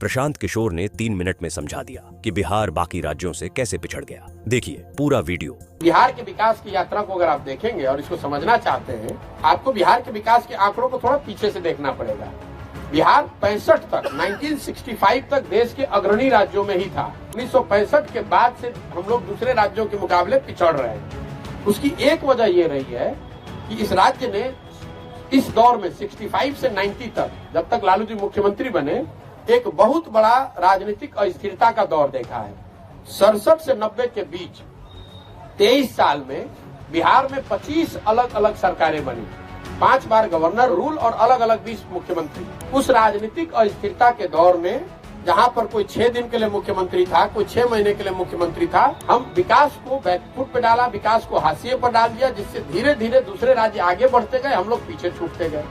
प्रशांत किशोर ने 3 मिनट में समझा दिया कि बिहार बाकी राज्यों से कैसे पिछड़ गया। देखिए पूरा वीडियो। बिहार के विकास की यात्रा को अगर आप देखेंगे और इसको समझना चाहते हैं, आपको बिहार के विकास के आंकड़ों को थोड़ा पीछे से देखना पड़ेगा। बिहार 65 तक 1965 तक देश के अग्रणी राज्यों में ही था। 1965 के बाद से हम लोग दूसरे राज्यों के मुकाबले पिछड़ रहे हैं। उसकी एक वजह ये रही है कि इस राज्य ने इस दौर में 65 से 90 तक, जब तक लालू जी मुख्यमंत्री बने, एक बहुत बड़ा राजनीतिक अस्थिरता का दौर देखा है। 67 से 90 के बीच 23 साल में बिहार में 25 अलग अलग सरकारें बनी, 5 बार गवर्नर रूल और अलग अलग 20 मुख्यमंत्री। उस राजनीतिक अस्थिरता के दौर में जहां पर कोई 6 दिन के लिए मुख्यमंत्री था, कोई 6 महीने के लिए मुख्यमंत्री था, हम विकास को बैकफुट पे डाला, विकास को हाशिए पर डाल दिया, जिससे धीरे धीरे दूसरे राज्य आगे बढ़ते गए, हम लोग पीछे छूटते गए।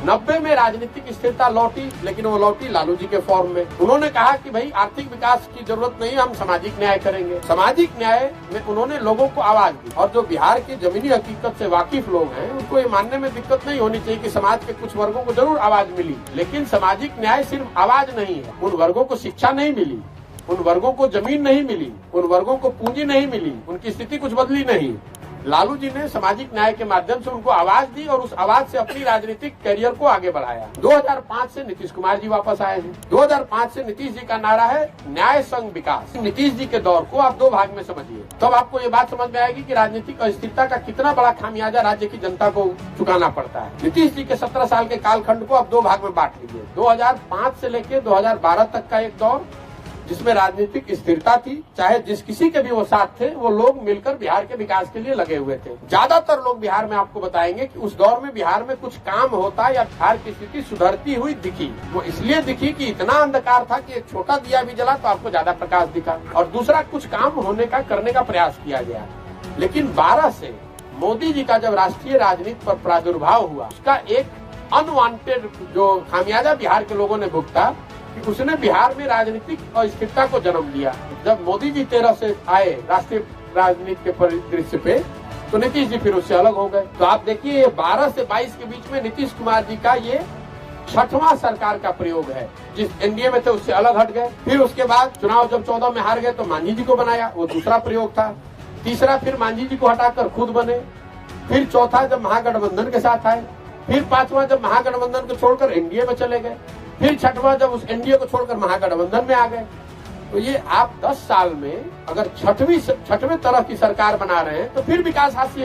90 में राजनीतिक स्थिरता लौटी, लेकिन वो लौटी लालू जी के फॉर्म में। उन्होंने कहा कि भाई आर्थिक विकास की जरूरत नहीं है, हम सामाजिक न्याय करेंगे। सामाजिक न्याय में उन्होंने लोगों को आवाज दी, और जो बिहार की जमीनी हकीकत से वाकिफ लोग हैं, उनको ये मानने में दिक्कत नहीं होनी चाहिए कि समाज के कुछ वर्गों को जरूर आवाज मिली, लेकिन सामाजिक न्याय सिर्फ आवाज नहीं है। उन वर्गों को शिक्षा नहीं मिली, उन वर्गों को जमीन नहीं मिली, उन वर्गों को पूंजी नहीं मिली, उनकी स्थिति कुछ बदली नहीं। लालू जी ने सामाजिक न्याय के माध्यम से उनको आवाज दी और उस आवाज से अपनी राजनीतिक करियर को आगे बढ़ाया। 2005 से नीतीश कुमार जी वापस आए हैं। 2005 से नीतीश जी का नारा है न्याय संग विकास। नीतीश जी के दौर को आप 2 भाग में समझिए, तब आपको ये बात समझ में आएगी कि राजनीतिक अस्थिरता का कितना बड़ा खामियाजा राज्य की जनता को चुकाना पड़ता है। नीतीश जी के 17 साल के कालखंड को आप 2 भाग में बांट लीजिए। 2005 से लेकर 2012 तक का एक दौर जिसमें राजनीतिक स्थिरता थी, चाहे जिस किसी के भी वो साथ थे, वो लोग मिलकर बिहार के विकास के लिए लगे हुए थे। ज्यादातर लोग बिहार में आपको बताएंगे कि उस दौर में बिहार में कुछ काम होता या बिहार की स्थिति सुधरती हुई दिखी। वो इसलिए दिखी कि इतना अंधकार था कि एक छोटा दिया भी जला तो आपको ज्यादा प्रकाश दिखा, और दूसरा कुछ काम होने का, करने का प्रयास किया गया। लेकिन 12 से मोदी जी का जब राष्ट्रीय राजनीति पर प्रादुर्भाव हुआ, उसका एक अनवांटेड जो खामियाजा बिहार के लोगों ने भुगता कि उसने बिहार में राजनीतिक अस्थिरता को जन्म दिया। जब मोदी जी 13 से आए राष्ट्रीय राजनीति के परिदृश्य पे, तो नीतीश जी फिर उससे अलग हो गए। तो आप देखिए 12 से 22 के बीच में नीतीश कुमार जी का ये 6वां सरकार का प्रयोग है। जिस एनडीए में थे उससे अलग हट गए। फिर उसके बाद चुनाव जब 14 में हार गए तो मांझी जी को बनाया, वो दूसरा प्रयोग था। तीसरा फिर मांझी जी को हटाकर खुद बने। फिर चौथा जब महागठबंधन के साथ आए। फिर 5वां जब महागठबंधन को छोड़कर एनडीए में चले गए। फिर 6वां जब उस एनडीए को छोड़कर महागठबंधन में आ गए। तो ये आप 10 साल में अगर 6वीं तरह की सरकार बना रहे हैं, तो फिर विकास हासिल